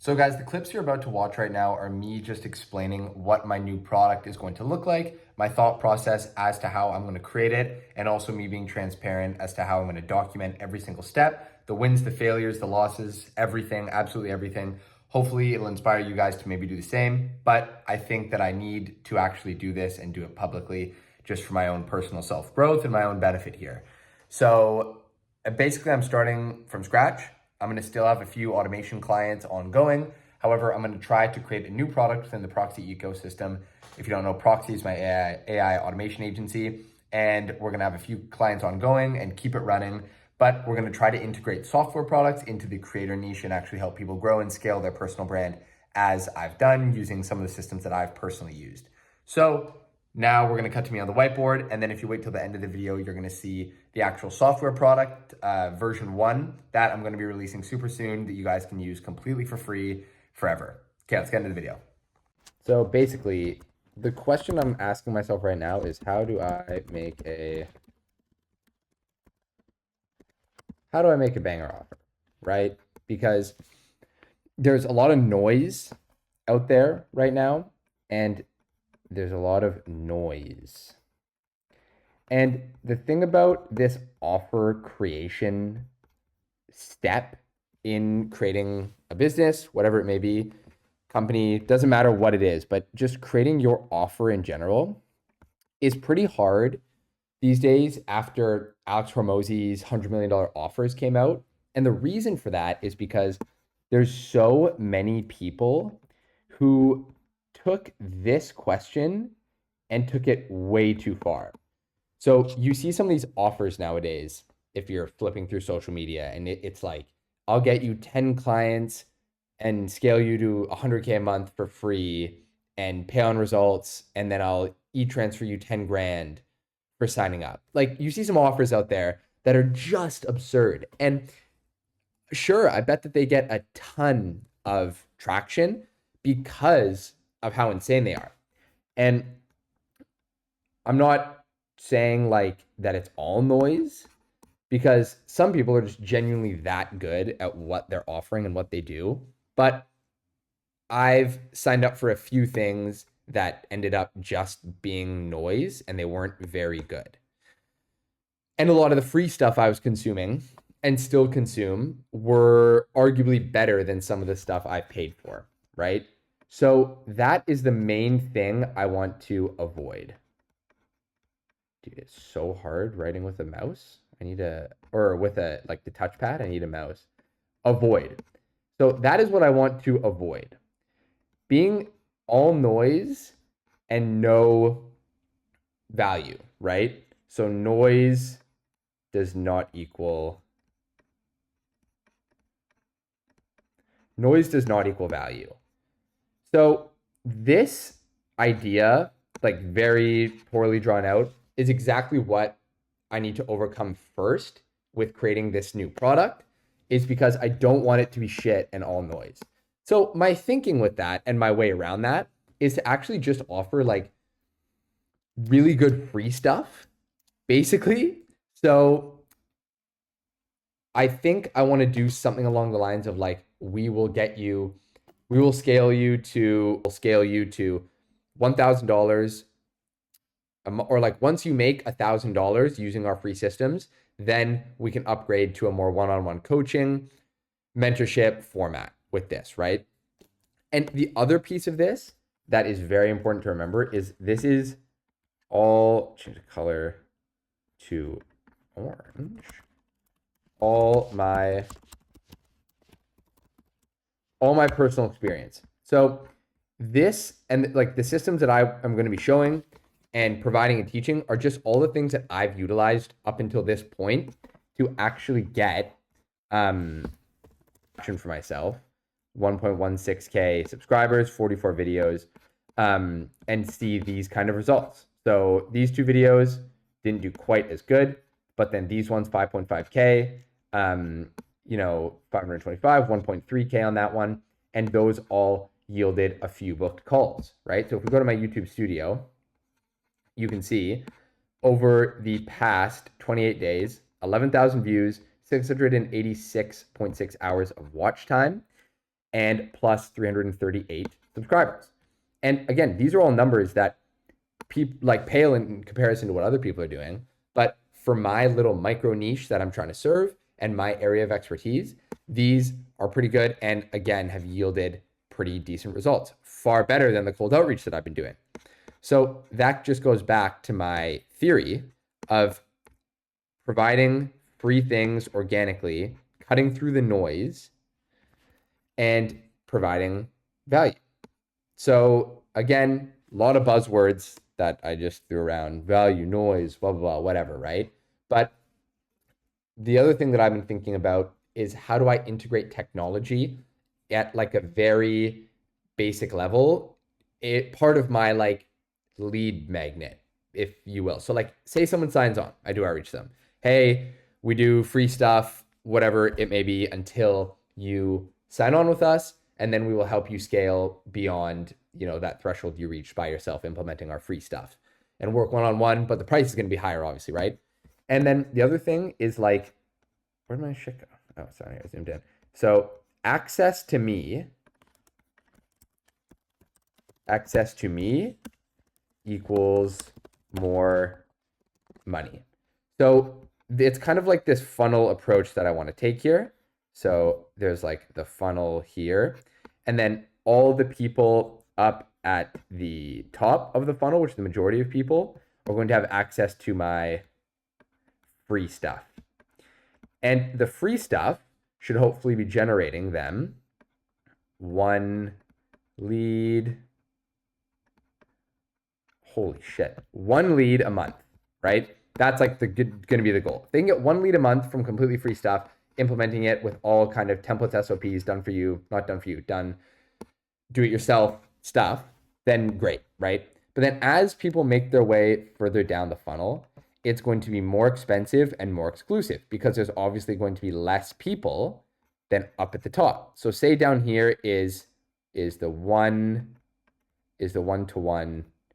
So guys, the clips you're about to watch right now are me just explaining what my new product is going to look like, my thought process as to how I'm going to create it, and also me being transparent as to how I'm going to document every single step, the wins, the failures, the losses, everything, absolutely everything. Hopefully it'll inspire you guys to maybe do the same, but I think that I need to actually do this and do it publicly just for my own personal self-growth and my own benefit here. So basically I'm starting from scratch. I'm going to still have a few automation clients ongoing. However, I'm going to try to create a new product within the Proxy ecosystem. If you don't know, Proxy is my AI automation agency, and we're going to have a few clients ongoing and keep it running. But we're going to try to integrate software products into the creator niche and actually help people grow and scale their personal brand as I've done using some of the systems that I've personally used. So now we're going to cut to me on the whiteboard, and then if you wait till the end of the video, you're going to see the actual software product, version 1, that I'm going to be releasing super soon that you guys can use completely for free forever. Okay, let's get into the video. So basically, the question I'm asking myself right now is how do I make a banger offer, right? Because there's a lot of noise out there right now, and there's a lot of noise. And the thing about this offer creation step in creating a business, whatever it may be, company, doesn't matter what it is, but just creating your offer in general is pretty hard these days after Alex Hormozi's $100 million offers came out. And the reason for that is because there's so many people who took this question and took it way too far. So you see some of these offers nowadays, if you're flipping through social media, and it's like, I'll get you 10 clients and scale you to 100K a month for free and pay on results, and then I'll e-transfer you 10 grand for signing up. Like, you see some offers out there that are just absurd. And sure, I bet that they get a ton of traction because of how insane they are. And I'm not saying like that it's all noise, because some people are just genuinely that good at what they're offering and what they do. But I've signed up for a few things that ended up just being noise and they weren't very good. And a lot of the free stuff I was consuming and still consume were arguably better than some of the stuff I paid for, right? So that is the main thing I want to avoid. Dude, it's so hard writing with a mouse. I need a, or with a, like the touchpad, I need a mouse. Avoid. So that is what I want to avoid. Being all noise and no value, right? So noise does not equal value. So this idea, like very poorly drawn out, is exactly what I need to overcome first with creating this new product, is because I don't want it to be shit and all noise. So my thinking with that and my way around that is to actually just offer like really good free stuff, basically. So I think I want to do something along the lines of like, we will scale you to $1,000, or like once you make $1,000 using our free systems, then we can upgrade to a more one-on-one coaching, mentorship format with this, right? And the other piece of this that is very important to remember is this is all, change the color to orange, all my personal experience. So this, and like the systems that I'm going to be showing and providing and teaching, are just all the things that I've utilized up until this point to actually get action for myself. 1.16K subscribers, 44 videos, and see these kind of results. So these two videos didn't do quite as good, but then these ones, 5.5K, 525, 1.3K on that one. And those all yielded a few booked calls, right? So if we go to my YouTube studio, you can see over the past 28 days, 11,000 views, 686.6 hours of watch time. and plus 338 subscribers. And again, these are all numbers that like pale in comparison to what other people are doing. But for my little micro niche that I'm trying to serve and my area of expertise, these are pretty good. And again, have yielded pretty decent results, far better than the cold outreach that I've been doing. So that just goes back to my theory of providing free things organically, cutting through the noise, and providing value. So again, a lot of buzzwords that I just threw around: value, noise, blah, blah, blah, whatever, right? But the other thing that I've been thinking about is how do I integrate technology at like a very basic level? Part of my like lead magnet, if you will. So like say someone signs on, I do outreach them. Hey, we do free stuff, whatever it may be, until you sign on with us, and then we will help you scale beyond, that threshold you reach by yourself implementing our free stuff and work one-on-one, but the price is going to be higher, obviously, right? And then the other thing is like, where did my shit go? Oh, sorry, I zoomed in. So access to me equals more money. So it's kind of like this funnel approach that I want to take here. So there's like the funnel here, and then all the people up at the top of the funnel, which is the majority of people, are going to have access to my free stuff. And the free stuff should hopefully be generating them one lead. Holy shit. One lead a month, right? That's like going to be the goal. If they can get one lead a month from completely free stuff, implementing it with all kind of templates, SOPs, done for you, not done for you, done do it yourself stuff, then great, right? But then as people make their way further down the funnel, it's going to be more expensive and more exclusive because there's obviously going to be less people than up at the top. So say down here is the one-to-one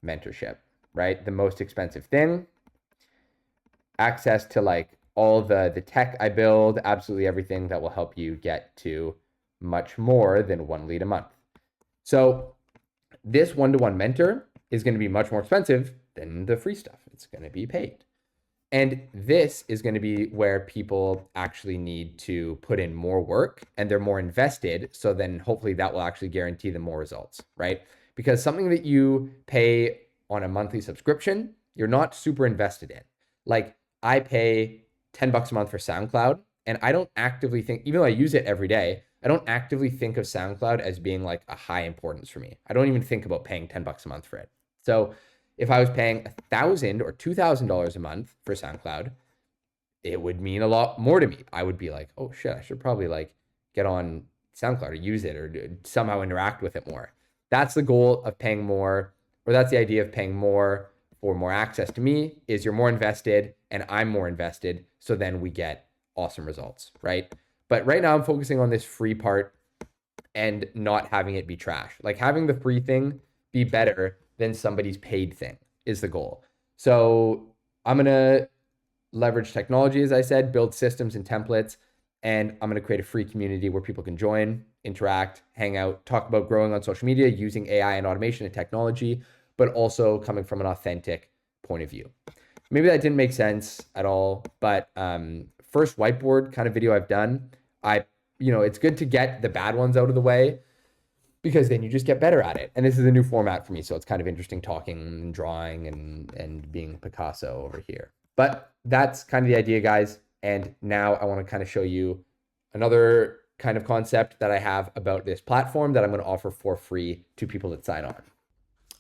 mentorship, right? The most expensive thing. Access to like all the tech I build, absolutely everything that will help you get to much more than one lead a month. So this one-to-one mentor is going to be much more expensive than the free stuff. It's going to be paid. And this is going to be where people actually need to put in more work and they're more invested. So then hopefully that will actually guarantee them more results, right? Because something that you pay on a monthly subscription, you're not super invested in. Like I pay $10 a month for SoundCloud, and I don't actively think, even though I use it every day, I don't actively think of SoundCloud as being like a high importance for me. I don't even think about paying $10 a month for it. So if I was paying $1,000 or $2,000 a month for SoundCloud, it would mean a lot more to me. I would be like, oh shit, I should probably like get on SoundCloud or use it or somehow interact with it more. That's the goal of paying more, or that's the idea of paying more for more access to me, is you're more invested and I'm more invested. So then we get awesome results, right? But right now I'm focusing on this free part and not having it be trash. Like having the free thing be better than somebody's paid thing is the goal. So I'm going to leverage technology, as I said, build systems and templates, and I'm going to create a free community where people can join, interact, hang out, talk about growing on social media using AI and automation and technology, but also coming from an authentic point of view. Maybe that didn't make sense at all, but first whiteboard kind of video I've done. It's good to get the bad ones out of the way because then you just get better at it. And this is a new format for me, so it's kind of interesting talking and drawing and being Picasso over here. But that's kind of the idea, guys. And now I want to kind of show you another kind of concept that I have about this platform that I'm going to offer for free to people that sign on.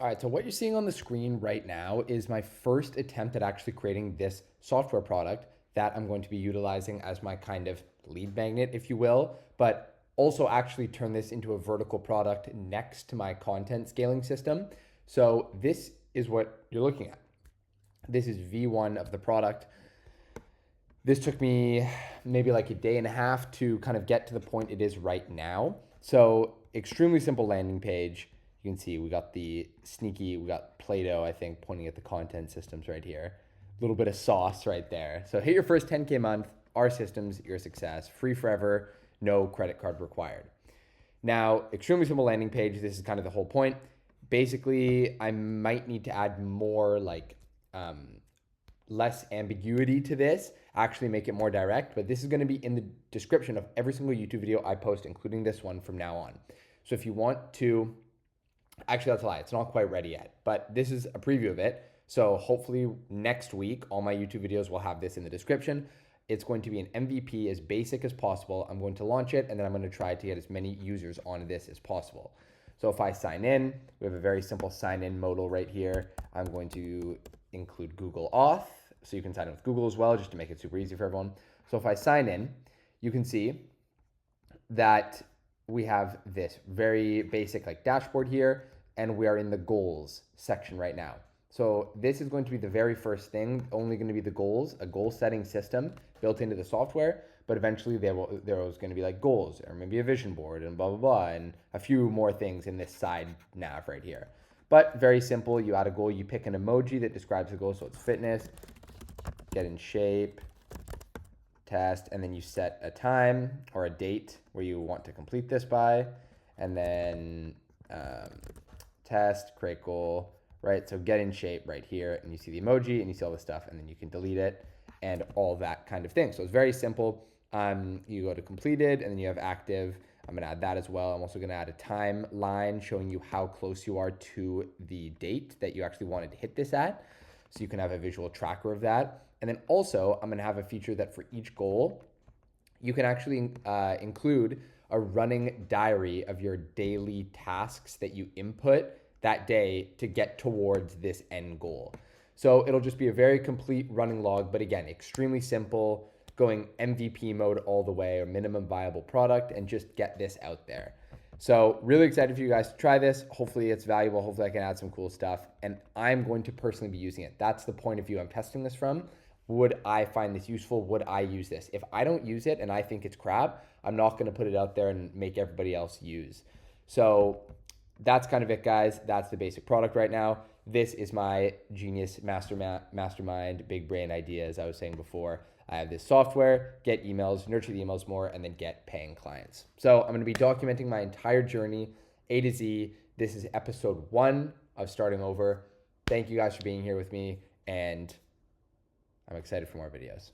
All right, so what you're seeing on the screen right now is my first attempt at actually creating this software product that I'm going to be utilizing as my kind of lead magnet, if you will, but also actually turn this into a vertical product next to my content scaling system. So this is what you're looking at. This is V1 of the product. This took me maybe like a day and a half to kind of get to the point it is right now. So extremely simple landing page. You can see we got we got Play-Doh, I think, pointing at the content systems right here. A little bit of sauce right there. So hit your first 10K month, our systems, your success, free forever, no credit card required. Now, extremely simple landing page. This is kind of the whole point. Basically, I might need to add more like less ambiguity to this, actually make it more direct, but this is going to be in the description of every single YouTube video I post, including this one from now on. So if you want to, actually that's a lie, it's not quite ready yet, but this is a preview of it. So hopefully next week, all my YouTube videos will have this in the description. It's going to be an MVP as basic as possible. I'm going to launch it, and then I'm going to try to get as many users on this as possible. So if I sign in, we have a very simple sign in modal right here. I'm going to include Google Auth, so you can sign in with Google as well, just to make it super easy for everyone. So if I sign in, you can see that we have this very basic like dashboard here, and we are in the goals section right now. So this is going to be the very first thing, only going to be the goals, a goal setting system built into the software, but eventually there was going to be like goals or maybe a vision board and blah, blah, blah, and a few more things in this side nav right here. But very simple, you add a goal, you pick an emoji that describes the goal, so it's fitness, get in shape, test, and then you set a time or a date where you want to complete this by, and then test, create goal, right? So get in shape right here, and you see the emoji and you see all this stuff, and then you can delete it and all that kind of thing. So it's very simple. You go to completed, and then you have active. I'm going to add that as well. I'm also going to add a timeline showing you how close you are to the date that you actually wanted to hit this at. So you can have a visual tracker of that. And then also, I'm going to have a feature that for each goal, you can actually include a running diary of your daily tasks that you input that day to get towards this end goal. So it'll just be a very complete running log, but again, extremely simple, going MVP mode all the way, or minimum viable product, and just get this out there. So really excited for you guys to try this. Hopefully it's valuable. Hopefully I can add some cool stuff, and I'm going to personally be using it. That's the point of view I'm testing this from. Would I find this useful? Would I use this? If I don't use it and I think it's crap, I'm not going to put it out there and make everybody else use. So that's kind of it, guys. That's the basic product right now. This is my genius mastermind, big brain idea, as I was saying before. I have this software, get emails, nurture the emails more, and then get paying clients. So I'm going to be documenting my entire journey, A to Z. This is episode 1 of starting over. Thank you guys for being here with me, and I'm excited for more videos.